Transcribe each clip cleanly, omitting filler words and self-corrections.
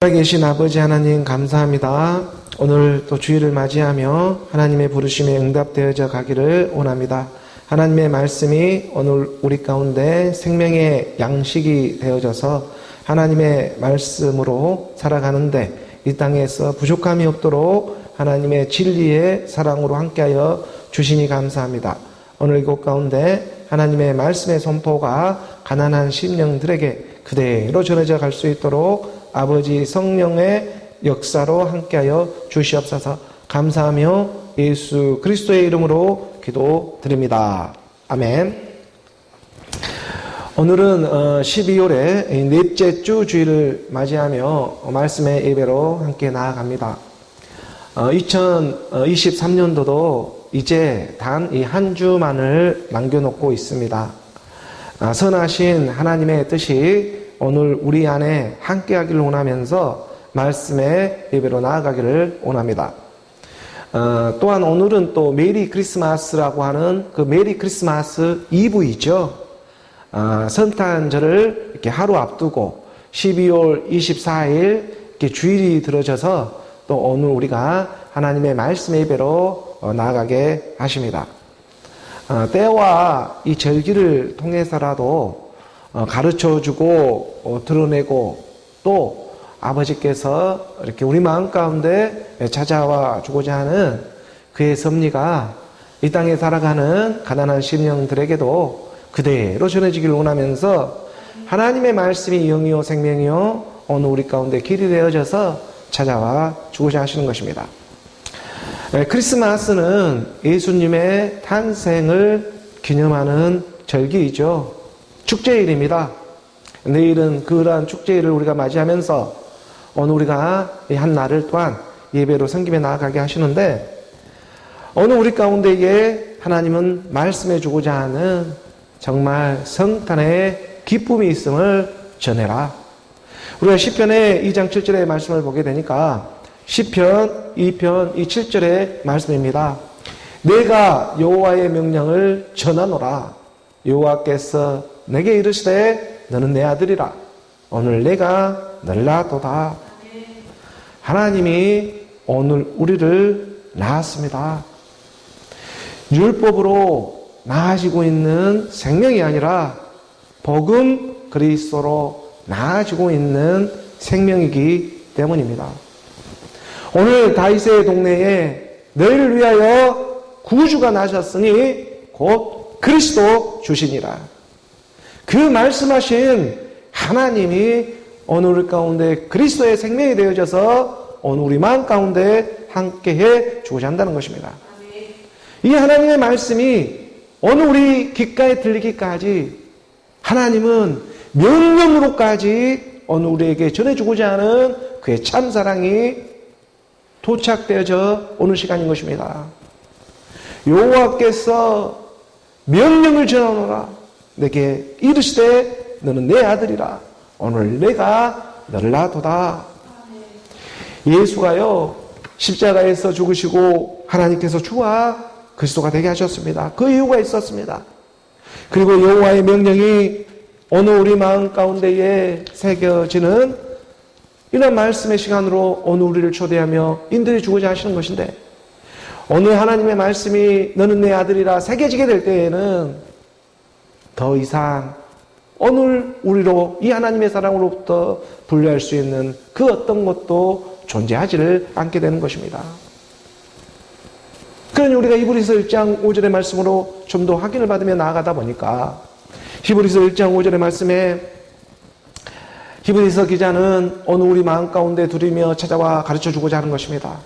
살아계신 아버지 하나님 감사합니다. 오늘 또 주일을 맞이하며 하나님의 부르심에 응답되어져 가기를 원합니다. 하나님의 말씀이 오늘 우리 가운데 생명의 양식이 되어져서 하나님의 말씀으로 살아가는데 이 땅에서 부족함이 없도록 하나님의 진리의 사랑으로 함께하여 주시니 감사합니다. 오늘 이곳 가운데 하나님의 말씀의 선포가 가난한 심령들에게 그대로 전해져 갈 수 있도록 아버지 성령의 역사로 함께하여 주시옵소서. 감사하며 예수 그리스도의 이름으로 기도드립니다. 아멘. 오늘은 12월의 넷째 주 주일을 맞이하며 말씀의 예배로 함께 나아갑니다. 2023년도도 이제 단 이 한 주만을 남겨놓고 있습니다. 선하신 하나님의 뜻이 오늘 우리 안에 함께하기를 원하면서 말씀의 예배로 나아가기를 원합니다. 또한 오늘은 또 메리 크리스마스라고 하는 그 메리 크리스마스 이브이죠. 성탄절을 이렇게 하루 앞두고 12월 24일 이렇게 주일이 들어져서 또 오늘 우리가 하나님의 말씀의 예배로 나아가게 하십니다. 때와 이 절기를 통해서라도 가르쳐주고 드러내고 또 아버지께서 이렇게 우리 마음 가운데 찾아와 주고자 하는 그의 섭리가 이 땅에 살아가는 가난한 심령들에게도 그대로 전해지기를 원하면서 하나님의 말씀이 영이요 생명이요 오늘 우리 가운데 길이 되어져서 찾아와 주고자 하시는 것입니다. 크리스마스는 예수님의 탄생을 기념하는 절기이죠. 축제일입니다. 내일은 그러한 축제일을 우리가 맞이하면서 오늘 우리가 이 한 날을 또한 예배로 섬김에 나아가게 하시는데 오늘 우리 가운데에 하나님은 말씀해 주고자 하는 정말 성탄의 기쁨이 있음을 전해라. 우리가 시편의 2장 7절의 말씀을 보게 되니까 시편 2편 7절의 말씀입니다. 내가 여호와의 명령을 전하노라. 여호와께서 내게 이르시되 너는 내 아들이라. 오늘 내가 너를 낳았도다. 하나님이 오늘 우리를 낳았습니다. 율법으로 낳아지고 있는 생명이 아니라 복음 그리스도로 낳아지고 있는 생명이기 때문입니다. 오늘 다윗의 동네에 너희를 위하여 구주가 나셨으니 곧 그리스도 주시니라. 그 말씀하신 하나님이 오늘 우리 가운데 그리스도의 생명이 되어져서 오늘 우리 마음 가운데 함께해 주고자 한다는 것입니다. 이 하나님의 말씀이 오늘 우리 귓가에 들리기까지 하나님은 명령으로까지 오늘 우리에게 전해주고자 하는 그의 참사랑이 도착되어져 오는 시간인 것입니다. 여호와께서 명령을 전하노라. 내게 이르시되 너는 내 아들이라. 오늘 내가 너를 낳았도다. 예수가요 십자가에서 죽으시고 하나님께서 주와 그리스도가 되게 하셨습니다. 그 이유가 있었습니다. 그리고 여호와의 명령이 오늘 우리 마음 가운데에 새겨지는 이런 말씀의 시간으로 오늘 우리를 초대하며 인도해 주고자 하시는 것인데 오늘 하나님의 말씀이 너는 내 아들이라 새겨지게 될 때에는 더 이상 오늘 우리로 이 하나님의 사랑으로부터 분리할 수 있는 그 어떤 것도 존재하지를 않게 되는 것입니다. 그러니 우리가 히브리서 1장 5절의 말씀으로 좀 더 확인을 받으며 나아가다 보니까 히브리서 1장 5절의 말씀에 히브리서 기자는 오늘 우리 마음 가운데 두리며 찾아와 가르쳐주고자 하는 것입니다.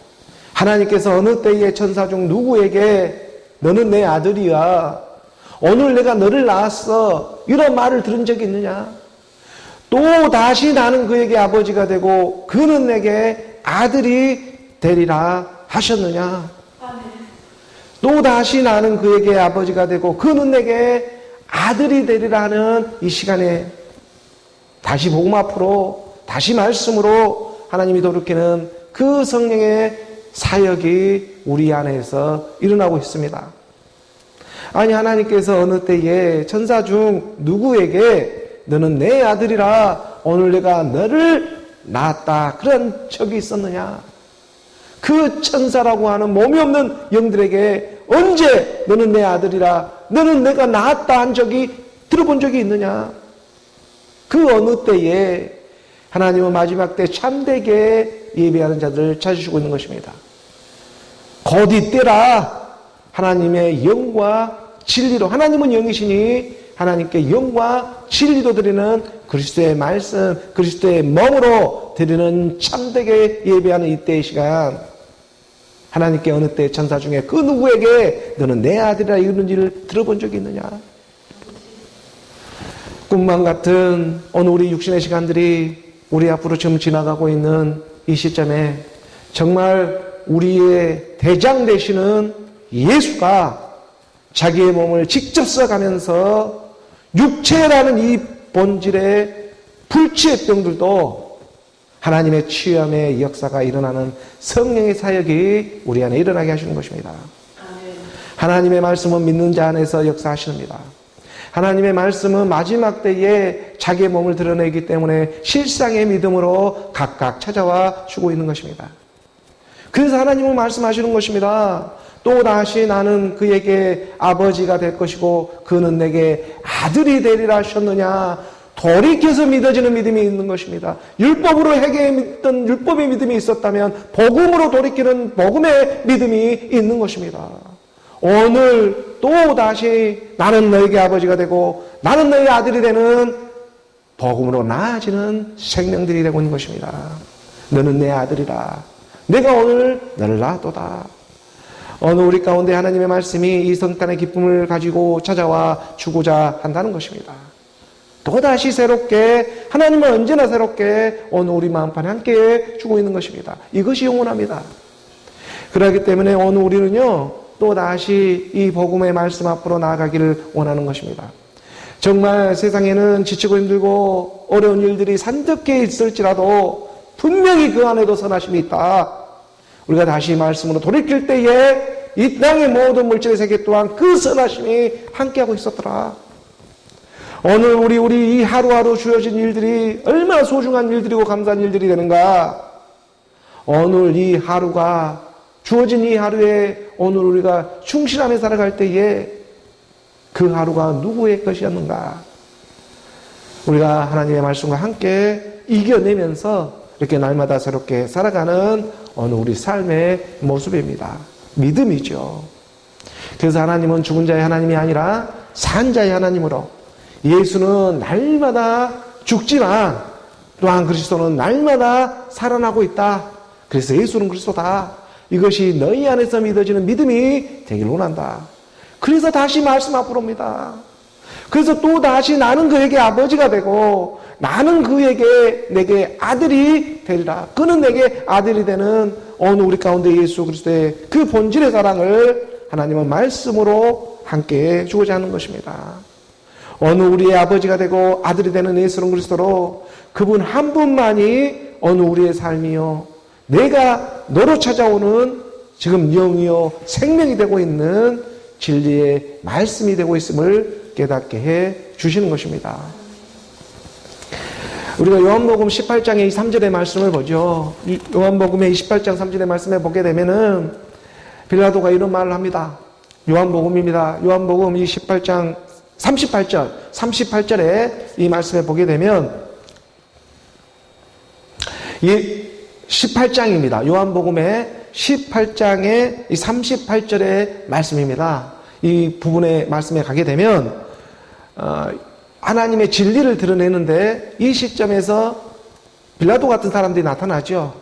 하나님께서 어느 때에 천사 중 누구에게 너는 내 아들이야. 오늘 내가 너를 낳았어. 이런 말을 들은 적이 있느냐? 또 다시 나는 그에게 아버지가 되고 그는 내게 아들이 되리라 하셨느냐? 또 다시 나는 그에게 아버지가 되고 그는 내게 아들이 되리라 하는 이 시간에 다시 복음 앞으로 다시 말씀으로 하나님이 돌이키는 그 성령의 사역이 우리 안에서 일어나고 있습니다. 아니 하나님께서 어느 때에 천사 중 누구에게 너는 내 아들이라 오늘 내가 너를 낳았다. 그런 적이 있었느냐? 그 천사라고 하는 몸이 없는 영들에게 언제 너는 내 아들이라, 너는 내가 낳았다 한 적이 들어본 적이 있느냐? 그 어느 때에 하나님은 마지막 때 참되게 예배하는 자들을 찾으시고 있는 것입니다. 곧 이때라 하나님의 영과 진리로, 하나님은 영이시니 하나님께 영과 진리로 드리는 그리스도의 말씀, 그리스도의 몸으로 드리는 참되게 예배하는 이때의 시간, 하나님께 어느 때 천사 중에 그 누구에게 너는 내 아들이라 이런 일을 들어본 적이 있느냐? 꿈만 같은 오늘 우리 육신의 시간들이 우리 앞으로 지금 지나가고 있는 이 시점에 정말 우리의 대장 되시는 예수가 자기의 몸을 직접 써가면서 육체라는 이 본질의 불치의 병들도 하나님의 치유함의 역사가 일어나는 성령의 사역이 우리 안에 일어나게 하시는 것입니다. 하나님의 말씀은 믿는 자 안에서 역사하십니다. 하나님의 말씀은 마지막 때에 자기의 몸을 드러내기 때문에 실상의 믿음으로 각각 찾아와 주고 있는 것입니다. 그래서 하나님은 말씀하시는 것입니다. 또다시 나는 그에게 아버지가 될 것이고 그는 내게 아들이 되리라 하셨느냐. 돌이켜서 믿어지는 믿음이 있는 것입니다. 율법으로 회개에 믿던 율법의 믿음이 있었다면 복음으로 돌이키는 복음의 믿음이 있는 것입니다. 오늘 또다시 나는 너에게 아버지가 되고 나는 너의 아들이 되는 복음으로 나아지는 생명들이 되고 있는 것입니다. 너는 내 아들이라. 내가 오늘 너를 낳았도다. 오늘 우리 가운데 하나님의 말씀이 이 성탄의 기쁨을 가지고 찾아와 주고자 한다는 것입니다. 또다시 새롭게, 하나님은 언제나 새롭게 오늘 우리 마음판에 함께 주고 있는 것입니다. 이것이 영원합니다. 그렇기 때문에 오늘 우리는요, 또다시 이 복음의 말씀 앞으로 나아가기를 원하는 것입니다. 정말 세상에는 지치고 힘들고 어려운 일들이 산적해 있을지라도 분명히 그 안에도 선하심이 있다. 우리가 다시 말씀으로 돌이킬 때에 이 땅의 모든 물질의 세계 또한 그 선하심이 함께하고 있었더라. 오늘 우리 이 하루하루 주어진 일들이 얼마나 소중한 일들이고 감사한 일들이 되는가. 오늘 이 하루가, 주어진 이 하루에 오늘 우리가 충실하며 살아갈 때에 그 하루가 누구의 것이었는가. 우리가 하나님의 말씀과 함께 이겨내면서 이렇게 날마다 새롭게 살아가는 오늘 우리 삶의 모습입니다. 믿음이죠. 그래서 하나님은 죽은 자의 하나님이 아니라 산 자의 하나님으로, 예수는 날마다 죽지만 또한 그리스도는 날마다 살아나고 있다. 그래서 예수는 그리스도다. 이것이 너희 안에서 믿어지는 믿음이 되길 원한다. 그래서 다시 말씀 앞으로 옵니다. 그래서 또 다시 나는 그에게 아버지가 되고 나는 그에게 내게 아들이 되리라. 그는 내게 아들이 되는 오늘 우리 가운데 예수 그리스도의 그 본질의 사랑을 하나님은 말씀으로 함께 주고자 하는 것입니다. 어느 우리의 아버지가 되고 아들이 되는 예수 그리스도로 그분 한 분만이 어느 우리의 삶이요, 내가 너로 찾아오는 지금 영이요 생명이 되고 있는 진리의 말씀이 되고 있음을 깨닫게 해 주시는 것입니다. 우리가 요한복음 18장의 3절의 말씀을 보죠. 이 요한복음의 18장 3절의 말씀에 보게 되면은 빌라도가 이런 말을 합니다. 요한복음입니다. 요한복음 이 18장 38절에 이 말씀에 보게 되면 이 18장입니다. 요한복음의 18장의 이 38절의 말씀입니다. 이 부분의 말씀에 가게 되면 하나님의 진리를 드러내는데 이 시점에서 빌라도 같은 사람들이 나타나죠.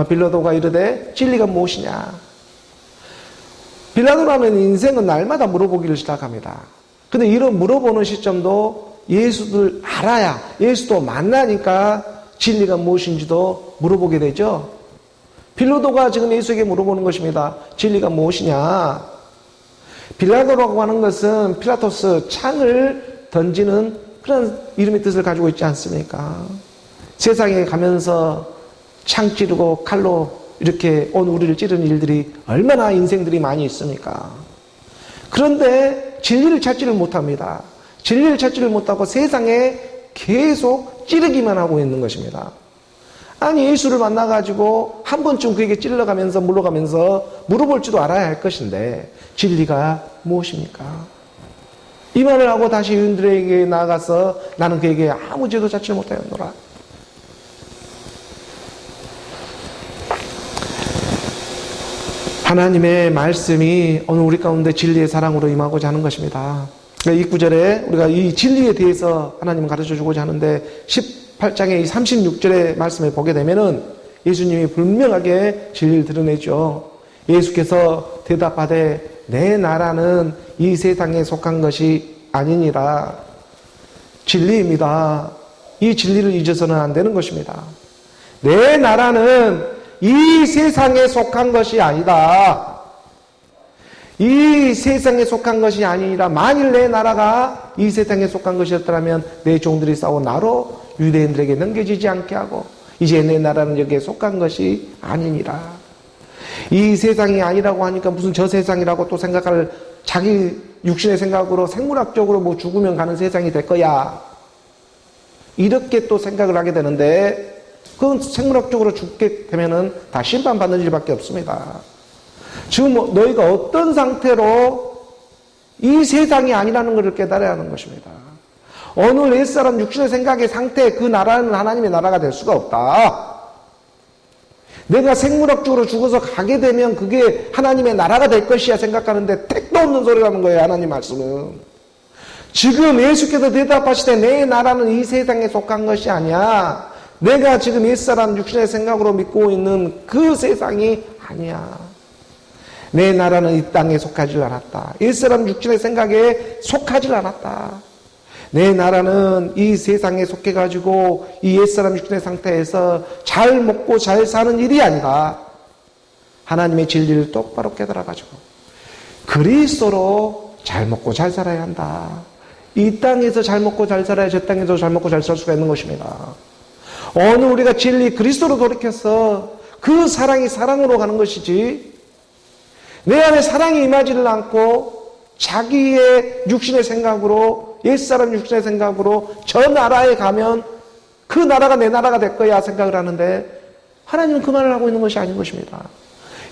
빌라도가 이르되 진리가 무엇이냐. 빌라도라면 인생은 날마다 물어보기를 시작합니다. 근데 이런 물어보는 시점도 예수를 알아야, 예수도 만나니까 진리가 무엇인지도 물어보게 되죠. 빌라도가 지금 예수에게 물어보는 것입니다. 진리가 무엇이냐. 빌라도라고 하는 것은 필라토스, 창을 던지는 그런 이름의 뜻을 가지고 있지 않습니까? 세상에 가면서 창 찌르고 칼로 이렇게 온 우리를 찌르는 일들이 얼마나 인생들이 많이 있습니까? 그런데 진리를 찾지를 못합니다. 진리를 찾지를 못하고 세상에 계속 찌르기만 하고 있는 것입니다. 아니 예수를 만나가지고 한 번쯤 그에게 찔러가면서 물러가면서 물어볼 줄도 알아야 할 것인데 진리가 무엇입니까? 이 말을 하고 다시 유인들에게 나아가서 나는 그에게 아무 죄도 찾지 못하였노라. 하나님의 말씀이 오늘 우리 가운데 진리의 사랑으로 임하고자 하는 것입니다. 이 구절에 우리가 이 진리에 대해서 하나님은 가르쳐 주고자 하는데 18장의 이 36절의 말씀을 보게 되면은 예수님이 분명하게 진리를 드러내죠. 예수께서 대답하되 내 나라는 이 세상에 속한 것이 아니니라. 진리입니다. 이 진리를 잊어서는 안 되는 것입니다. 내 나라는 이 세상에 속한 것이 아니다. 이 세상에 속한 것이 아니라 만일 내 나라가 이 세상에 속한 것이었더라면 내 종들이 싸워 나로 유대인들에게 넘겨지지 않게 하고 이제 내 나라는 여기에 속한 것이 아니니라. 이 세상이 아니라고 하니까 무슨 저 세상이라고 또 생각할 자기 육신의 생각으로 생물학적으로 뭐 죽으면 가는 세상이 될 거야. 이렇게 또 생각을 하게 되는데 그건 생물학적으로 죽게 되면은 다 심판받는 일밖에 없습니다. 지금 너희가 어떤 상태로 이 세상이 아니라는 것을 깨달아야 하는 것입니다. 어느 옛사람 육신의 생각의 상태 그 나라는 하나님의 나라가 될 수가 없다. 내가 생물학적으로 죽어서 가게 되면 그게 하나님의 나라가 될 것이야 생각하는데 택도 없는 소리라는 거예요. 하나님 말씀은. 지금 예수께서 대답하시되 내 나라는 이 세상에 속한 것이 아니야. 내가 지금 옛사람 육신의 생각으로 믿고 있는 그 세상이 아니야. 내 나라는 이 땅에 속하지 않았다. 옛사람 육신의 생각에 속하지 않았다. 내 나라는 이 세상에 속해가지고 이 옛사람 육신의 상태에서 잘 먹고 잘 사는 일이 아니라 하나님의 진리를 똑바로 깨달아가지고 그리스도로 잘 먹고 잘 살아야 한다. 이 땅에서 잘 먹고 잘 살아야 저 땅에서 잘 먹고 잘 살 수가 있는 것입니다. 어느 우리가 진리 그리스도로 돌이켜서 그 사랑이 사랑으로 가는 것이지 내 안에 사랑이 임하지를 않고 자기의 육신의 생각으로 옛사람 육신의 생각으로 저 나라에 가면 그 나라가 내 나라가 될 거야 생각을 하는데 하나님은 그 말을 하고 있는 것이 아닌 것입니다.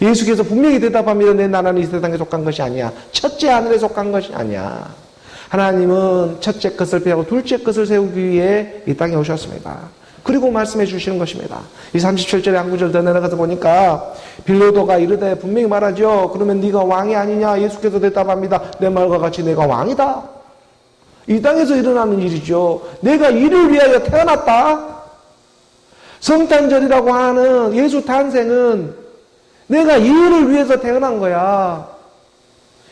예수께서 분명히 대답합니다. 내 나라는 이 세상에 속한 것이 아니야. 첫째 하늘에 속한 것이 아니야. 하나님은 첫째 것을 피하고 둘째 것을 세우기 위해 이 땅에 오셨습니다. 그리고 말씀해 주시는 것입니다. 이 37절에 한 구절 더 내려가서 보니까 빌라도가 이르되 분명히 말하죠. 그러면 네가 왕이 아니냐? 예수께서 대답합니다. 내 말과 같이 내가 왕이다. 이 땅에서 일어나는 일이죠. 내가 이를 위하여 태어났다. 성탄절이라고 하는 예수 탄생은 내가 이를 위해서 태어난 거야.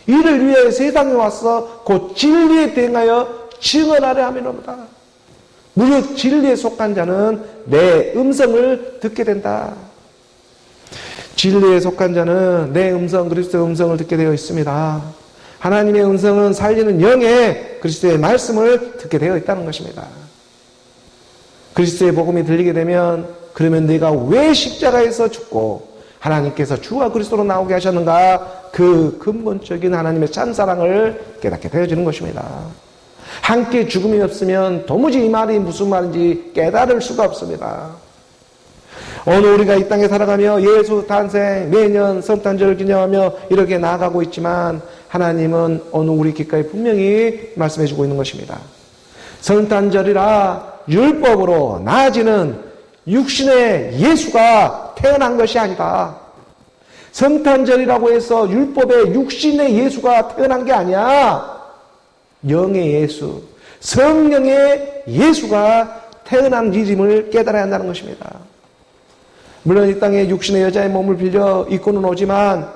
이를 위하여 세상에 왔어 곧 진리에 대하여 증언하려 함이로다. 무릇 진리에 속한 자는 내 음성을 듣게 된다. 진리에 속한 자는 내 음성, 그리스도의 음성을 듣게 되어 있습니다. 하나님의 음성은 살리는 영의 그리스도의 말씀을 듣게 되어 있다는 것입니다. 그리스도의 복음이 들리게 되면 그러면 내가 왜 십자가에서 죽고 하나님께서 주와 그리스도로 나오게 하셨는가 그 근본적인 하나님의 짠사랑을 깨닫게 되어지는 것입니다. 함께 죽음이 없으면 도무지 이 말이 무슨 말인지 깨달을 수가 없습니다. 오늘 우리가 이 땅에 살아가며 예수 탄생 매년 성탄절을 기념하며 이렇게 나아가고 있지만 하나님은 오늘 우리 귓가에 분명히 말씀해 주고 있는 것입니다. 성탄절이라 율법으로 나아지는 육신의 예수가 태어난 것이 아니다. 성탄절이라고 해서 율법의 육신의 예수가 태어난 게 아니야. 영의 예수, 성령의 예수가 태어난 일임을 깨달아야 한다는 것입니다. 물론 이 땅에 육신의 여자의 몸을 빌려 입고는 오지만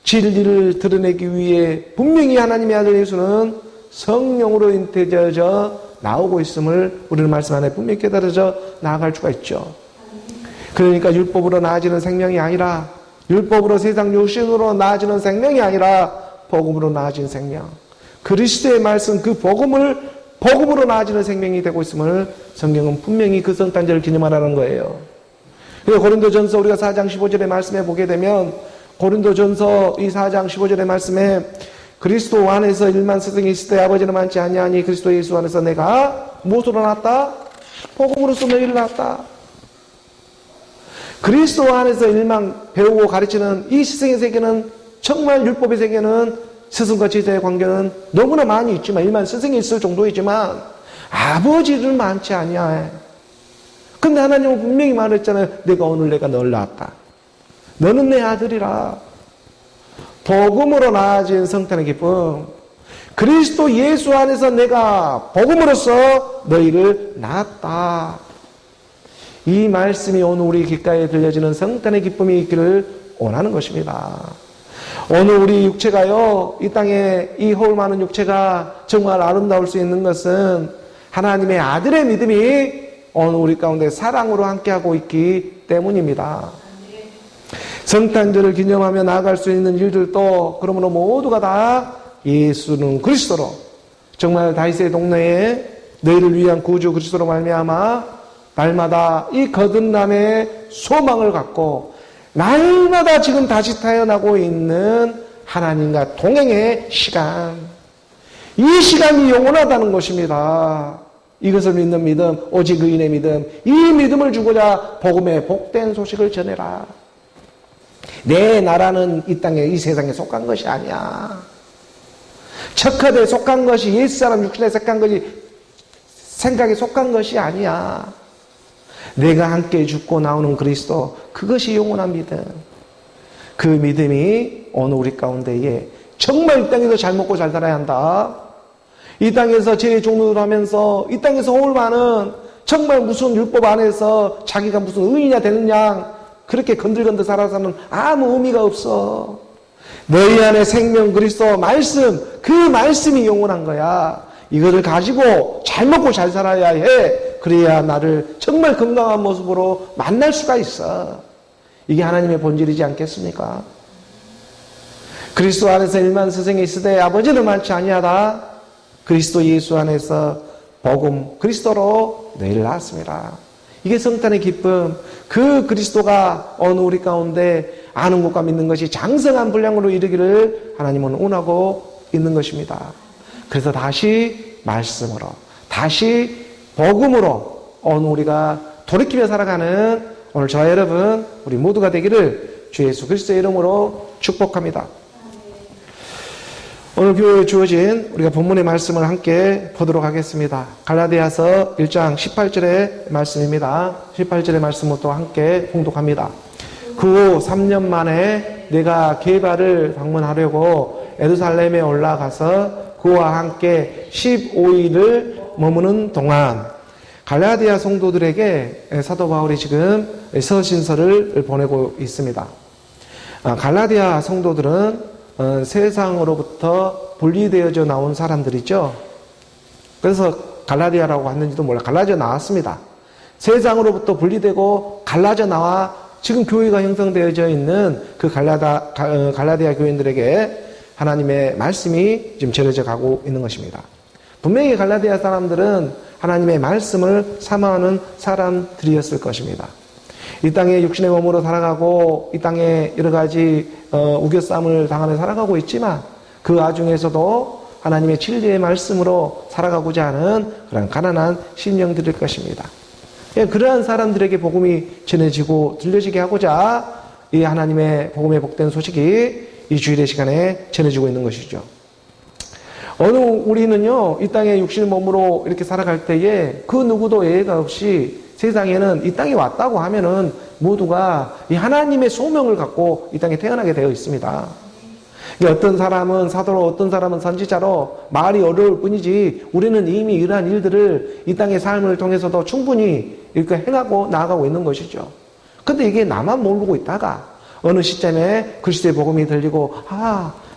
진리를 드러내기 위해 분명히 하나님의 아들 예수는 성령으로 인태되어져 나오고 있음을 우리는 말씀 안에 분명히 깨달아져 나아갈 수가 있죠. 그러니까 율법으로 나아지는 생명이 아니라 율법으로 세상 육신으로 나아지는 생명이 아니라 복음으로 나아진 생명, 그리스도의 말씀 그 복음으로 나아지는 생명이 되고 있음을 성경은 분명히 그 성탄절을 기념하라는 거예요. 그래서 고린도전서 우리가 4장 15절의 말씀에 보게 되면 고린도전서 이 4장 15절의 말씀에 그리스도 안에서 일만 스승이 있을 때 아버지는 많지 아니하니 그리스도 예수 안에서 내가 무엇으로 낳았다? 복음으로서 너희를 낳았다. 그리스도 안에서 일만 배우고 가르치는 이 스승의 세계는 정말 율법의 세계는 스승과 제자의 관계는 너무나 많이 있지만 일반 스승이 있을 정도이지만 아버지는 많지 아니야. 근데 하나님은 분명히 말했잖아요. 내가 오늘 내가 널 낳았다. 너는 내 아들이라. 복음으로 나아진 성탄의 기쁨. 그리스도 예수 안에서 내가 복음으로써 너희를 낳았다. 이 말씀이 오늘 우리 귓가에 들려지는 성탄의 기쁨이 있기를 원하는 것입니다. 오늘 우리 육체가요, 이 땅에 이 허울 많은 육체가 정말 아름다울 수 있는 것은 하나님의 아들의 믿음이 오늘 우리 가운데 사랑으로 함께하고 있기 때문입니다. 성탄절을 기념하며 나아갈 수 있는 일들도 그러므로 모두가 다 예수는 그리스도로 정말 다윗의 동네에 너희를 위한 구주 그리스도로 말미암아 날마다 이 거듭남의 소망을 갖고 날마다 지금 다시 태어나고 있는 하나님과 동행의 시간. 이 시간이 영원하다는 것입니다. 이것을 믿는 믿음, 오직 의인의 믿음, 이 믿음을 주고자 복음의 복된 소식을 전해라. 내 나라는 이 땅에 이 세상에 속한 것이 아니야. 척하되 속한 것이 옛사람 육신에 속한 것이 생각에 속한 것이 아니야. 내가 함께 죽고 나오는 그리스도, 그것이 영원한 믿음. 그 믿음이 오늘 우리 가운데에 정말 이 땅에서 잘 먹고 잘 살아야 한다. 이 땅에서 죄의 종로를 하면서 이 땅에서 허울 많은 정말 무슨 율법 안에서 자기가 무슨 의인이냐 되느냐 그렇게 건들건들 살아서는 아무 의미가 없어. 너희 안에 생명 그리스도 말씀, 그 말씀이 영원한 거야. 이거를 가지고 잘 먹고 잘 살아야 해. 그래야 나를 정말 건강한 모습으로 만날 수가 있어. 이게 하나님의 본질이지 않겠습니까? 그리스도 안에서 일만 스승이 있으되 아버지는 많지 아니하다. 그리스도 예수 안에서 복음 그리스도로 너희를 낳았습니다. 이게 성탄의 기쁨. 그 그리스도가 어느 우리 가운데 아는 것과 믿는 것이 장성한 분량으로 이르기를 하나님은 원하고 있는 것입니다. 그래서 다시 말씀으로, 다시 복음으로 오늘 우리가 돌이키며 살아가는 오늘 저와 여러분 우리 모두가 되기를 주 예수 그리스도의 이름으로 축복합니다. 오늘 교회에 주어진 우리가 본문의 말씀을 함께 보도록 하겠습니다. 갈라디아서 1장 18절의 말씀입니다. 18절의 말씀을 또 함께 봉독합니다. 그 후 3년 만에 내가 게바를 방문하려고 예루살렘에 올라가서 그와 함께 15일을 머무는 동안 갈라디아 성도들에게 사도 바울이 지금 서신서를 보내고 있습니다. 갈라디아 성도들은 세상으로부터 분리되어져 나온 사람들이죠. 그래서 갈라디아라고 했는지도 몰라. 갈라져 나왔습니다. 세상으로부터 분리되고 갈라져 나와 지금 교회가 형성되어져 있는 그 갈라디아 교인들에게 하나님의 말씀이 지금 전해져 가고 있는 것입니다. 분명히 갈라디아 사람들은 하나님의 말씀을 사모하는 사람들이었을 것입니다. 이 땅에 육신의 몸으로 살아가고 이 땅에 여러 가지 우겨싸움을 당하며 살아가고 있지만 그 와중에서도 하나님의 진리의 말씀으로 살아가고자 하는 그런 가난한 심령들일 것입니다. 그러한 사람들에게 복음이 전해지고 들려지게 하고자 이 하나님의 복음의 복된 소식이 이 주일의 시간에 전해지고 있는 것이죠. 어느 우리는요, 이 땅에 육신의 몸으로 이렇게 살아갈 때에 그 누구도 예외가 없이 세상에는 이 땅에 왔다고 하면은 모두가 이 하나님의 소명을 갖고 이 땅에 태어나게 되어 있습니다. 어떤 사람은 사도로, 어떤 사람은 선지자로 말이 어려울 뿐이지 우리는 이미 이러한 일들을 이 땅의 삶을 통해서도 충분히 이렇게 행하고 나아가고 있는 것이죠. 근데 이게 나만 모르고 있다가 어느 시점에 그리스도의 복음이 들리고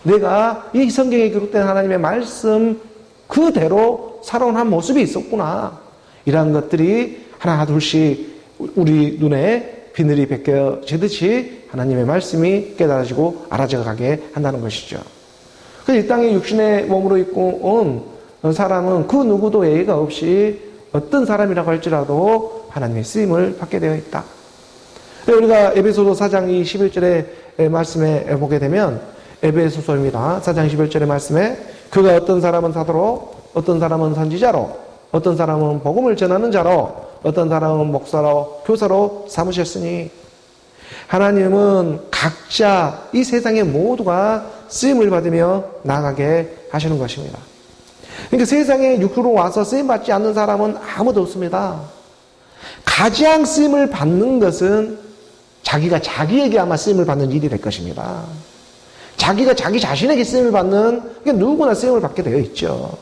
내가 이 성경에 기록된 하나님의 말씀 그대로 살아온 한 모습이 있었구나. 이러한 것들이 하나 둘씩 우리 눈에 비늘이 벗겨지듯이 하나님의 말씀이 깨달아지고 알아져 가게 한다는 것이죠. 이 땅에 육신의 몸으로 있고 온 사람은 그 누구도 예의가 없이 어떤 사람이라고 할지라도 하나님의 쓰임을 받게 되어 있다. 우리가 에베소서 4장 21절의 말씀에 보게 되면 에베소서입니다. 4장 21절의 말씀에 그가 어떤 사람은 사도로, 어떤 사람은 선지자로, 어떤 사람은 복음을 전하는 자로, 어떤 사람은 목사로, 교사로 삼으셨으니 하나님은 각자 이 세상의 모두가 쓰임을 받으며 나아가게 하시는 것입니다. 그러니까 세상에 육으로 와서 쓰임 받지 않는 사람은 아무도 없습니다. 가장 쓰임을 받는 것은 자기가 자기에게 아마 쓰임을 받는 일이 될 것입니다. 자기가 자기 자신에게 쓰임을 받는, 누구나 쓰임을 받게 되어 있죠.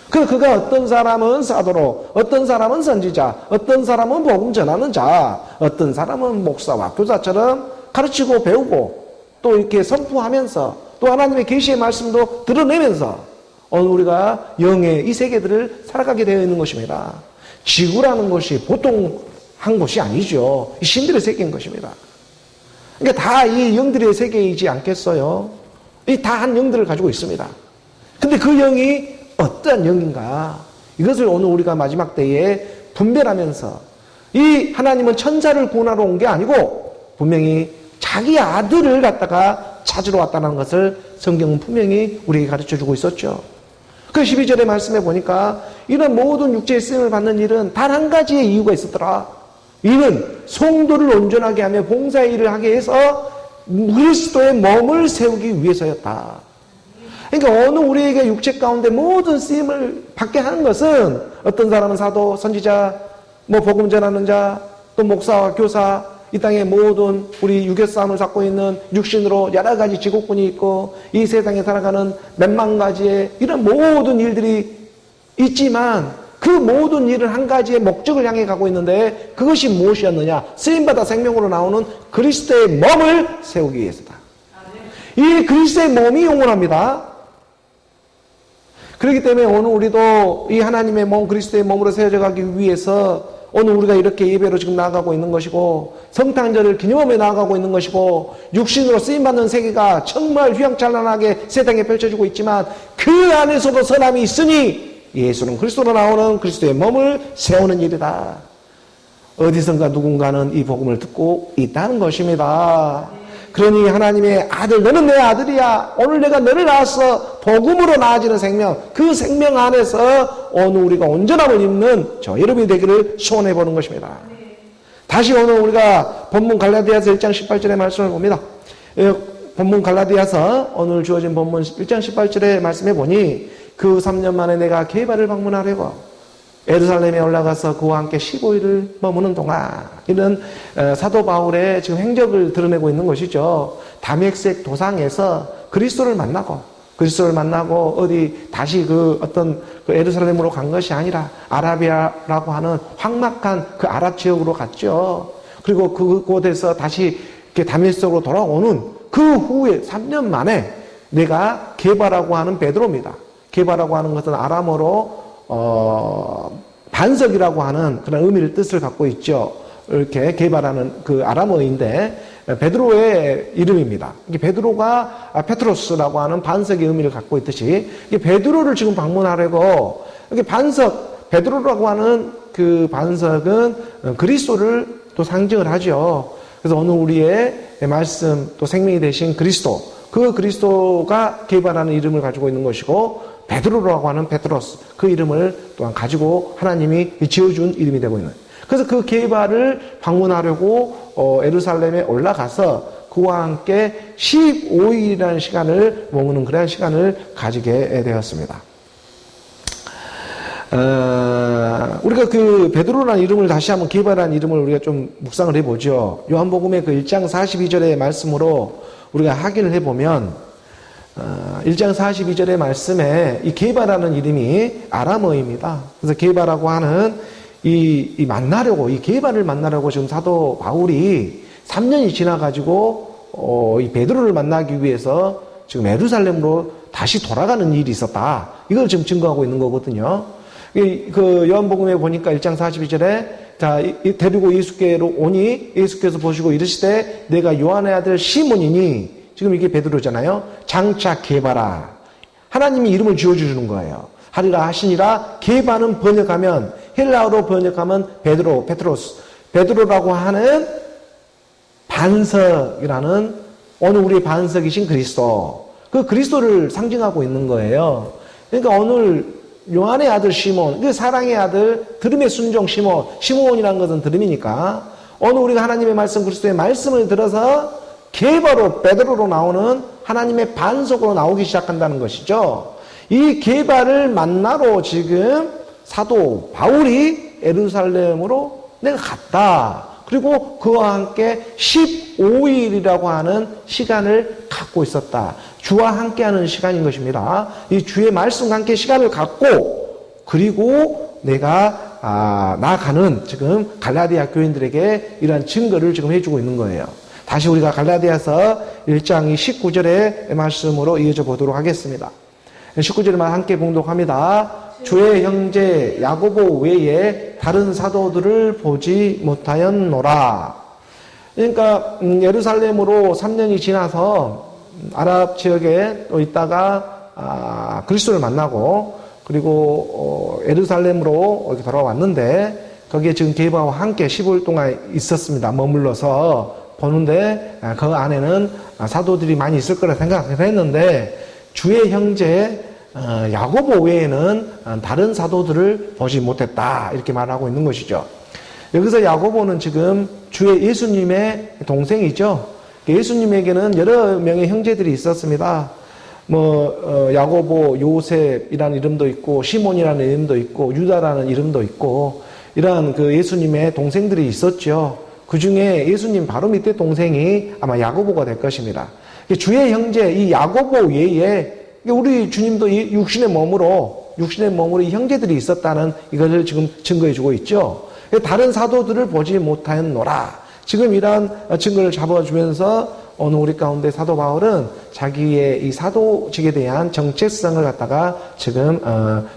그가 어떤 사람은 사도로, 어떤 사람은 선지자, 어떤 사람은 복음 전하는 자, 어떤 사람은 목사와 교사처럼 가르치고 배우고 또 이렇게 선포하면서 또 하나님의 계시의 말씀도 드러내면서 오늘 우리가 영의 이 세계들을 살아가게 되어 있는 것입니다. 지구라는 것이 보통 한 곳이 아니죠. 이 신들의 세계인 것입니다. 그러니까 다 이 영들의 세계이지 않겠어요? 이 다 한 영들을 가지고 있습니다. 근데 그 영이 어떠한 영인가? 이것을 오늘 우리가 마지막 때에 분별하면서 이 하나님은 천사를 구원하러 온 게 아니고 분명히 자기 아들을 갖다가 찾으러 왔다는 것을 성경은 분명히 우리에게 가르쳐주고 있었죠. 그 12절의 말씀에 보니까 이런 모든 육체의 쓰임을 받는 일은 단 한 가지의 이유가 있었더라. 이는 성도를 온전하게 하며 봉사의 일을 하게 해서 그리스도의 몸을 세우기 위해서였다. 그러니까 어느 우리에게 육체 가운데 모든 쓰임을 받게 하는 것은 어떤 사람은 사도, 선지자, 복음 전하는 자, 또 목사와 교사, 이 땅의 모든 우리 육의 싸움을 갖고 있는 육신으로 여러 가지 직업군이 있고 이 세상에 살아가는 몇만 가지의 이런 모든 일들이 있지만 그 모든 일은 한 가지의 목적을 향해 가고 있는데 그것이 무엇이었느냐? 쓰임받아 생명으로 나오는 그리스도의 몸을 세우기 위해서다. 이 그리스도의 몸이 영원합니다. 그렇기 때문에 오늘 우리도 이 하나님의 몸, 그리스도의 몸으로 세워져 가기 위해서 오늘 우리가 이렇게 예배로 지금 나아가고 있는 것이고 성탄절을 기념하며 나아가고 있는 것이고 육신으로 쓰임받는 세계가 정말 휘황찬란하게 세상에 펼쳐지고 있지만 그 안에서도 선함이 있으니 예수는 그리스도로 나오는 그리스도의 몸을 세우는 일이다. 어디선가 누군가는 이 복음을 듣고 있다는 것입니다. 그러니 하나님의 아들, 너는 내 아들이야. 오늘 내가 너를 낳았어. 복음으로 나아지는 생명, 그 생명 안에서 오늘 우리가 온전함을 입는 저 여러분이 되기를 소원해 보는 것입니다. 다시 오늘 우리가 본문 갈라디아서 1장 18절의 말씀을 봅니다. 본문 갈라디아서 오늘 주어진 본문 1장 18절의 말씀에 보니 그 3년 만에 내가 게바를 방문하려고 예루살렘에 올라가서 그와 함께 15일을 머무는 동안 이런 사도 바울의 지금 행적을 드러내고 있는 것이죠. 다메섹 도상에서 그리스도를 만나고 어디 다시 그 예루살렘으로 간 것이 아니라 아라비아라고 하는 황막한 그 아랍 지역으로 갔죠. 그리고 그곳에서 다시 다메섹으로 돌아오는 그 후에 3년 만에 내가 게바라고 하는 베드로입니다. 게바라고 하는 것은 아람어로 반석이라고 하는 그런 의미를 뜻을 갖고 있죠. 이렇게 게바라는 그 아람어인데 베드로의 이름입니다. 베드로가 페트로스라고 하는 반석의 의미를 갖고 있듯이 베드로를 지금 방문하려고 이렇게 베드로라고 하는 그 반석은 그리스도를 또 상징을 하죠. 그래서 오늘 우리의 말씀 또 생명이 되신 그리스도, 그 그리스도가 게바라는 이름을 가지고 있는 것이고 베드로라고 하는 페트로스, 그 이름을 또한 가지고 하나님이 지어준 이름이 되고 있는. 그래서 그 게바를 방문하려고 예루살렘에 올라가서 그와 함께 15일이라는 시간을 머무는 그러한 시간을 가지게 되었습니다. 우리가 그 베드로라는 이름을 다시 한번 게바라는 이름을 우리가 좀 묵상을 해보죠. 요한복음의 그 1장 42절의 말씀으로 우리가 확인을 해보면 1장 42절의 말씀에 이 게바라는 이름이 아람어입니다. 그래서 게바라고 하는 이 게바를 만나려고 지금 사도 바울이 3년이 지나가지고 이 베드로를 만나기 위해서 지금 예루살렘으로 다시 돌아가는 일이 있었다. 이걸 지금 증거하고 있는 거거든요. 그 요한복음에 보니까 1장 42절에 자, 데리고 예수께로 오니 예수께서 보시고 이르시되 내가 요한의 아들 시몬이니 지금 이게 베드로잖아요. 장차 게바라. 하나님이 이름을 지어주시는 거예요. 하리라 하시니라. 게바는 번역하면 헬라어로 번역하면 베드로, 페트로스. 베드로라고 하는 반석이라는 오늘 우리의 반석이신 그리스도. 그 그리스도를 상징하고 있는 거예요. 그러니까 오늘 요한의 아들 시몬, 그 사랑의 아들, 들음의 순종 시몬. 시몬이라는 것은 들음이니까 오늘 우리가 하나님의 말씀, 그리스도의 말씀을 들어서 게바로, 베드로로 나오는 하나님의 반석으로 나오기 시작한다는 것이죠. 이 게바를 만나러 지금 사도 바울이 예루살렘으로 내가 갔다. 그리고 그와 함께 15일이라고 하는 시간을 갖고 있었다. 주와 함께하는 시간인 것입니다. 이 주의 말씀과 함께 시간을 갖고, 그리고 내가 나아가는 지금 갈라디아 교인들에게 이러한 증거를 지금 해주고 있는 거예요. 다시 우리가 갈라디아서 1장 19절의 말씀으로 이어져 보도록 하겠습니다. 19절만 함께 봉독합니다. 주의 형제 야고보 외에 다른 사도들을 보지 못하였노라. 그러니까 예루살렘으로 3년이 지나서 아랍 지역에 또 있다가 그리스도를 만나고, 그리고 예루살렘으로 돌아왔는데 거기에 지금 게바와 함께 15일 동안 있었습니다. 머물러서 보는데 그 안에는 사도들이 많이 있을 거라 생각했는데 주의 형제 야고보 외에는 다른 사도들을 보지 못했다, 이렇게 말하고 있는 것이죠. 여기서 야고보는 지금 주의 예수님의 동생이죠. 예수님에게는 여러 명의 형제들이 있었습니다. 야고보, 요셉이라는 이름도 있고, 시몬이라는 이름도 있고, 유다라는 이름도 있고, 이러한 그 예수님의 동생들이 있었죠. 그 중에 예수님 바로 밑에 동생이 아마 야고보가 될 것입니다. 주의 형제, 이 야고보 외에 우리 주님도 이 육신의 몸으로 이 형제들이 있었다는 이것을 지금 증거해 주고 있죠. 다른 사도들을 보지 못하였노라. 지금 이러한 증거를 잡아주면서 오늘 우리 가운데 사도 바울은 자기의 이 사도직에 대한 정체성을 갖다가 지금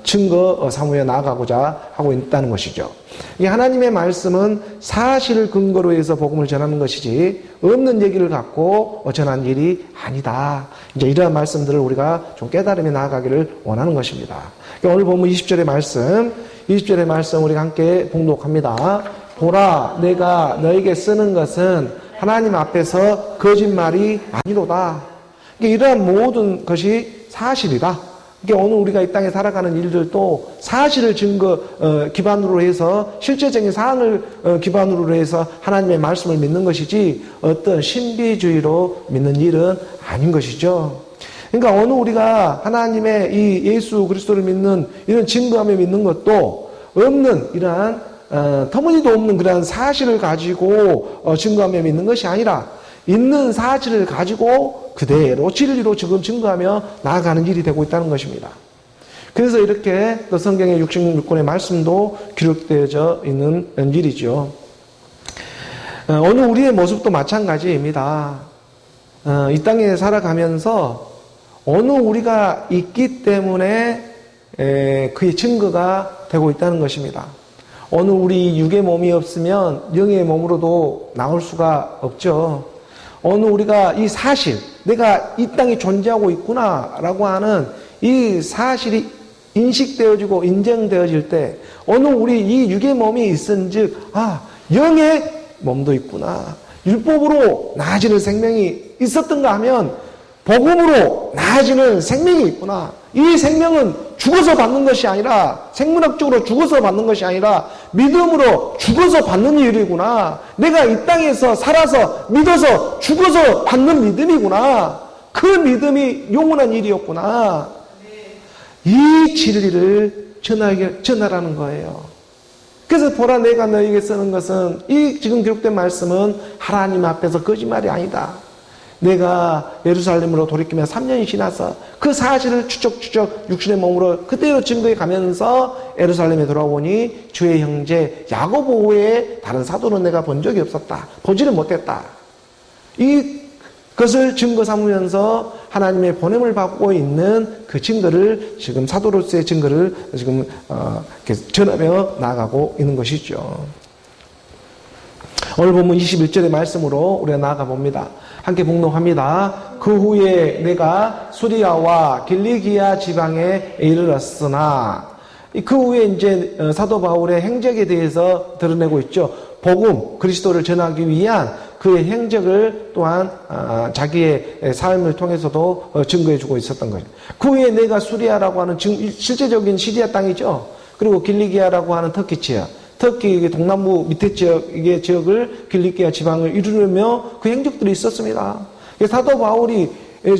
증거 삼으며 나아가고자 하고 있다는 것이죠. 이 하나님의 말씀은 사실을 근거로 해서 복음을 전하는 것이지 없는 얘기를 갖고 전한 일이 아니다. 이제 이러한 말씀들을 우리가 좀 깨달으며 나아가기를 원하는 것입니다. 오늘 보면 20절의 말씀 우리가 함께 봉독합니다. 보라, 내가 너에게 쓰는 것은 하나님 앞에서 거짓말이 아니로다. 이러한 모든 것이 사실이다. 오늘 우리가 이 땅에 살아가는 일들도 사실을 기반으로 해서, 실제적인 사항을 기반으로 해서 하나님의 말씀을 믿는 것이지 어떤 신비주의로 믿는 일은 아닌 것이죠. 그러니까 오늘 우리가 하나님의 이 예수 그리스도를 믿는 이런 증거하며 믿는 것도 없는 이러한 터무니도 없는 그러한 사실을 가지고 증거하며 믿는 것이 아니라 있는 사실을 가지고 그대로 진리로 지금 증거하며 나아가는 일이 되고 있다는 것입니다. 그래서 이렇게 또 성경의 66권의 말씀도 기록되어져 있는 일이죠. 오늘 우리의 모습도 마찬가지입니다. 이 땅에 살아가면서 오늘 우리가 있기 때문에 그의 증거가 되고 있다는 것입니다. 오늘 우리 육의 몸이 없으면 영의 몸으로도 나올 수가 없죠. 오늘 우리가 이 사실, 내가 이 땅에 존재하고 있구나라고 하는 이 사실이 인식되어지고 인정되어질 때, 오늘 우리 이 육의 몸이 있은즉, 영의 몸도 있구나. 율법으로 나아지는 생명이 있었던가 하면 복음으로 나아지는 생명이 있구나. 이 생명은 죽어서 받는 것이 아니라, 생물학적으로 죽어서 받는 것이 아니라 믿음으로 죽어서 받는 일이구나. 내가 이 땅에서 살아서 믿어서 죽어서 받는 믿음이구나. 그 믿음이 영원한 일이었구나. 이 진리를 전하라는 거예요. 그래서 보라, 내가 너에게 쓰는 것은, 이 지금 기록된 말씀은 하나님 앞에서 거짓말이 아니다. 내가 예루살렘으로 돌이키며 3년이 지나서 그 사실을 추적추적 육신의 몸으로 그대로 증거해 가면서 예루살렘에 돌아오니 주의 형제 야고보 외에 다른 사도는 내가 본 적이 없었다. 보지를 못했다. 이것을 증거 삼으면서 하나님의 보냄을 받고 있는 그 증거를 지금 사도로서의 증거를 지금 전하며 나아가고 있는 것이죠. 오늘 보면 21절의 말씀으로 우리가 나아가 봅니다. 함께 봉독합니다. 그 후에 내가 수리아와 길리기아 지방에 이르렀으나, 그 후에 이제 사도 바울의 행적에 대해서 드러내고 있죠. 복음, 그리스도를 전하기 위한 그의 행적을 또한 자기의 삶을 통해서도 증거해주고 있었던 거예요. 그 후에 내가 수리아라고 하는 실제적인 시리아 땅이죠. 그리고 길리기아라고 하는 터키 지역, 특히 동남부 밑에 지역을 길리기아 지방을 이루려며 그 행적들이 있었습니다. 사도 바울이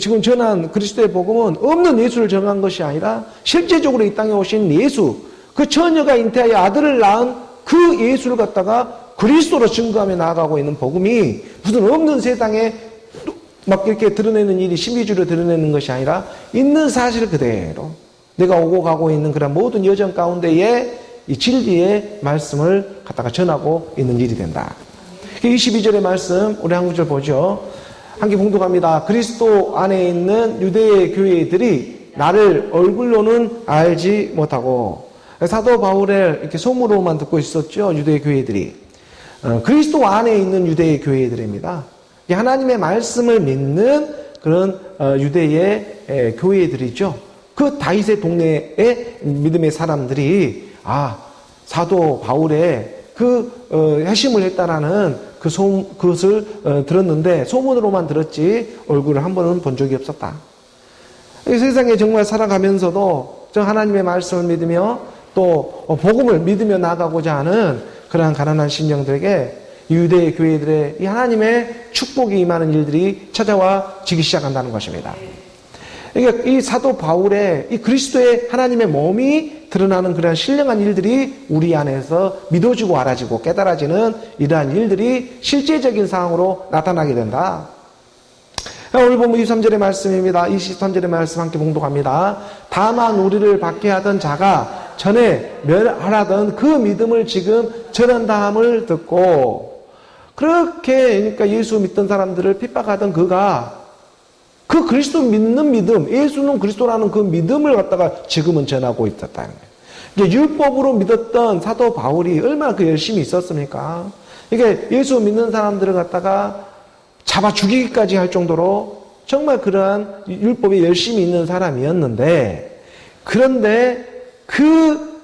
지금 전한 그리스도의 복음은 없는 예수를 전한 것이 아니라 실제적으로 이 땅에 오신 예수, 그 처녀가 잉태하여 아들을 낳은 그 예수를 갖다가 그리스도로 증거하며 나아가고 있는 복음이 무슨 없는 세상에 막 이렇게 드러내는 일이 신비주의로 드러내는 것이 아니라 있는 사실 그대로 내가 오고 가고 있는 그런 모든 여정 가운데에 이 진리의 말씀을 갖다가 전하고 있는 일이 된다. 22절의 말씀 우리 한 구절 보죠. 함께 봉독합니다. 그리스도 안에 있는 유대의 교회들이 나를 얼굴로는 알지 못하고, 사도 바울의 이렇게 소문으로만 듣고 있었죠. 유대의 교회들이. 그리스도 안에 있는 유대의 교회들입니다. 하나님의 말씀을 믿는 그런 유대의 교회들이죠. 그 다윗의 동네의 믿음의 사람들이 사도 바울의 그 회심을 했다라는 그것을 들었는데 소문으로만 들었지 얼굴을 한 번은 본 적이 없었다. 이 세상에 정말 살아가면서도 저 하나님의 말씀을 믿으며 또 복음을 믿으며 나아가고자 하는 그러한 가난한 심령들에게 유대의 교회들의 이 하나님의 축복이 임하는 일들이 찾아와 지기 시작한다는 것입니다. 그러니까 이 사도 바울의 이 그리스도의 하나님의 몸이 드러나는 그러한 신령한 일들이 우리 안에서 믿어지고 알아지고 깨달아지는 이러한 일들이 실제적인 상황으로 나타나게 된다. 오늘 보면 23절의 말씀입니다. 23절의 말씀 함께 봉독합니다. 다만 우리를 박해하던 자가 전에 멸하라던 그 믿음을 지금 전한다함을 듣고, 그렇게 그러니까 예수 믿던 사람들을 핍박하던 그가 그 그리스도 믿는 믿음, 예수는 그리스도라는 그 믿음을 갖다가 지금은 전하고 있었다는 거예요. 율법으로 믿었던 사도 바울이 얼마나 그 열심이 있었습니까? 이게 예수 믿는 사람들을 갖다가 잡아 죽이기까지 할 정도로 정말 그러한 율법에 열심이 있는 사람이었는데, 그런데 그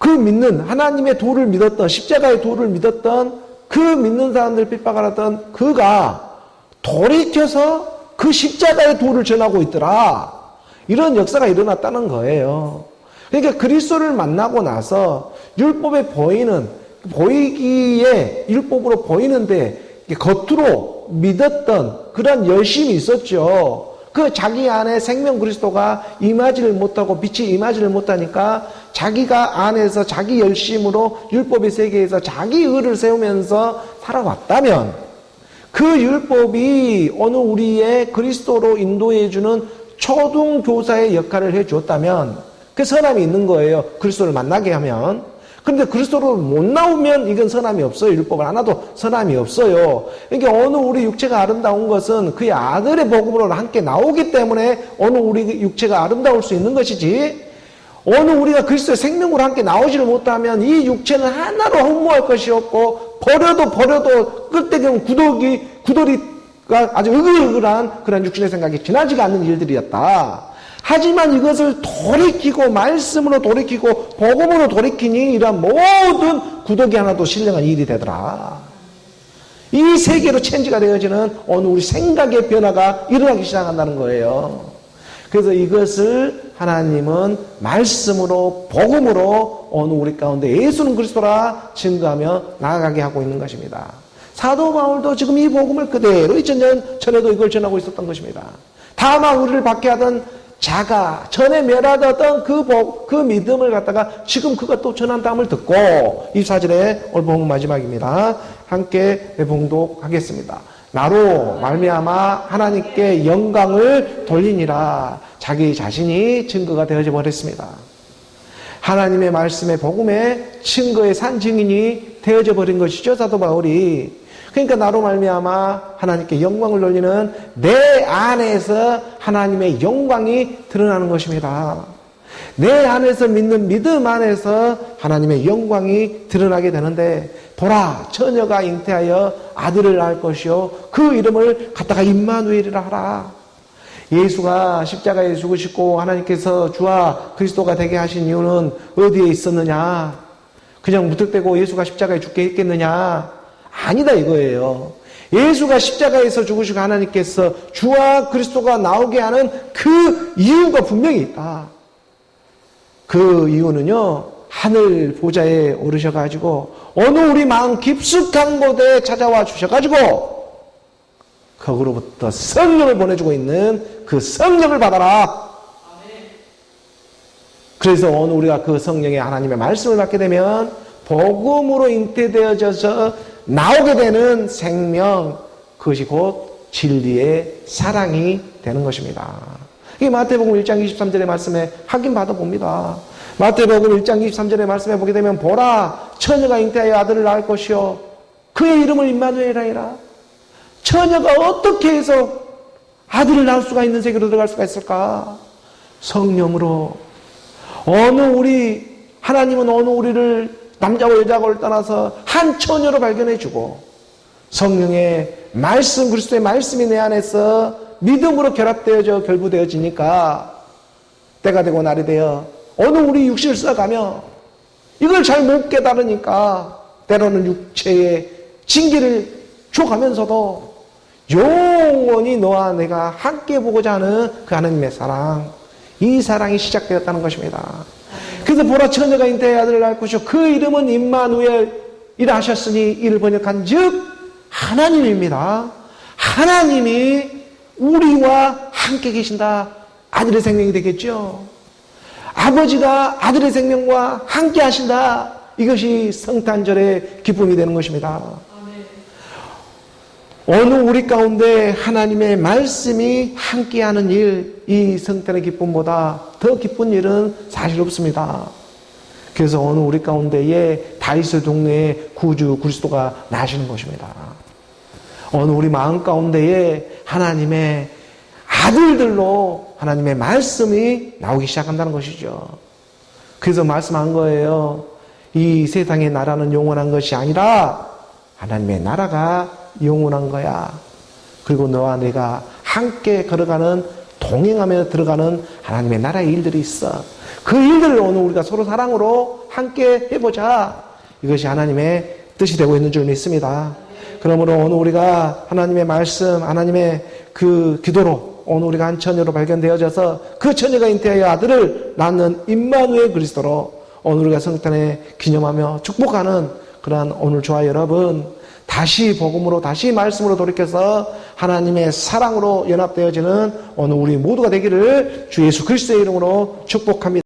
믿는 하나님의 도를 믿었던, 십자가의 도를 믿었던 그 믿는 사람들을 핍박하던 그가 돌이켜서 그 십자가의 도를 전하고 있더라. 이런 역사가 일어났다는 거예요. 그러니까 그리스도를 만나고 나서 율법에 보이기에 율법으로 보이는데 겉으로 믿었던 그런 열심이 있었죠. 그 자기 안에 생명 그리스도가 임하지를 못하고 빛이 임하지를 못하니까 자기가 안에서 자기 열심으로 율법의 세계에서 자기 의를 세우면서 살아왔다면, 그 율법이 어느 우리의 그리스도로 인도해주는 초등교사의 역할을 해줬다면 그 선함이 있는 거예요. 그리스도를 만나게 하면. 그런데 그리스도로 못 나오면 이건 선함이 없어요. 율법을 안 해도 선함이 없어요. 그러니까 어느 우리 육체가 아름다운 것은 그의 아들의 복음으로 함께 나오기 때문에 어느 우리 육체가 아름다울 수 있는 것이지, 어느 우리가 그리스도의 생명으로 함께 나오지를 못하면 이 육체는 하나로 흠모할 것이 없고 버려도 끝대경 구더리가 아주 으글으글한 그런 육신의 생각이 지나지가 않는 일들이었다. 하지만 이것을 돌이키고 말씀으로 돌이키고 복음으로 돌이키니 이러한 모든 구더기 하나도 신령한 일이 되더라. 이 세계로 체인지가 되어지는 어느 우리 생각의 변화가 일어나기 시작한다는 거예요. 그래서 이것을 하나님은 말씀으로 복음으로 어느 우리 가운데 예수는 그리스도라 증거하며 나아가게 하고 있는 것입니다. 사도 바울도 지금 이 복음을 그대로 2000년 전에도 이걸 전하고 있었던 것입니다. 다만 우리를 박해하던 자가 전에 멸하던 그 믿음을 갖다가 지금 그가 또 전한다함을 듣고, 24절에 오늘 본문 마지막입니다. 함께 봉독하겠습니다. 나로 말미암아 하나님께 영광을 돌리니라. 자기 자신이 증거가 되어져 버렸습니다. 하나님의 말씀의 복음의 증거의 산 증인이 되어져 버린 것이죠, 사도 바울이. 그러니까 나로 말미암아 하나님께 영광을 돌리는 내 안에서 하나님의 영광이 드러나는 것입니다. 내 안에서 믿는 믿음 안에서 하나님의 영광이 드러나게 되는데, 보라, 처녀가 잉태하여 아들을 낳을 것이요 그 이름을 갖다가 임마누엘이라 하라. 예수가 십자가에 죽으시고 하나님께서 주와 그리스도가 되게 하신 이유는 어디에 있었느냐? 그냥 무턱대고 예수가 십자가에 죽게 했겠느냐? 아니다 이거예요. 예수가 십자가에서 죽으시고 하나님께서 주와 그리스도가 나오게 하는 그 이유가 분명히 있다. 그 이유는요, 하늘 보좌에 오르셔가지고 어느 우리 마음 깊숙한 곳에 찾아와 주셔가지고 거기로부터 성령을 보내주고 있는 그 성령을 받아라. 그래서 오늘 우리가 그 성령의 하나님의 말씀을 받게 되면 복음으로 잉태되어져서 나오게 되는 생명, 그것이 곧 진리의 사랑이 되는 것입니다. 이 마태복음 1장 23절의 말씀에 확인 받아봅니다. 마태복음 1장 23절의 말씀에 보게 되면 보라 처녀가 잉태하여 아들을 낳을 것이요 그의 이름을 임마누엘이라 해라. 처녀가 어떻게 해서 아들을 낳을 수가 있는 세계로 들어갈 수가 있을까? 성령으로. 하나님은 어느 우리를 남자와 여자를 떠나서 한 처녀로 발견해주고 성령의 말씀, 그리스도의 말씀이 내 안에서 믿음으로 결합되어져 결부되어지니까 때가 되고 날이 되어 어느 우리 육신을 써가며 이걸 잘 못 깨달으니까 때로는 육체의 징계를 줘가면서도 영원히 너와 내가 함께 보고자 하는 그 하나님의 사랑, 이 사랑이 시작되었다는 것입니다. 그래서 보라 처녀가 잉태하여 아들을 낳을 것이요 그 이름은 임마누엘이라 하셨으니 이를 번역한 즉 하나님입니다. 하나님이 우리와 함께 계신다. 아들의 생명이 되겠죠. 아버지가 아들의 생명과 함께 하신다. 이것이 성탄절의 기쁨이 되는 것입니다. 어느 우리 가운데 하나님의 말씀이 함께하는 일, 이 성탄의 기쁨보다 더 기쁜 일은 사실 없습니다. 그래서 어느 우리 가운데에 다윗의 동네에 구주 그리스도가 나시는 것입니다. 어느 우리 마음 가운데에 하나님의 아들들로 하나님의 말씀이 나오기 시작한다는 것이죠. 그래서 말씀한 거예요. 이 세상의 나라는 영원한 것이 아니라 하나님의 나라가 영원한 거야. 그리고 너와 내가 함께 걸어가는, 동행하며 들어가는 하나님의 나라의 일들이 있어. 그 일들을 오늘 우리가 서로 사랑으로 함께 해보자. 이것이 하나님의 뜻이 되고 있는 줄 믿습니다. 그러므로 오늘 우리가 하나님의 말씀, 하나님의 그 기도로 오늘 우리가 한 처녀로 발견되어져서 그 처녀가 잉태하여 아들을 낳는 임마누엘 그리스도로 오늘 우리가 성탄에 기념하며 축복하는 그러한 오늘 저와 여러분, 다시 복음으로, 다시 말씀으로 돌이켜서 하나님의 사랑으로 연합되어지는 오늘 우리 모두가 되기를 주 예수 그리스도의 이름으로 축복합니다.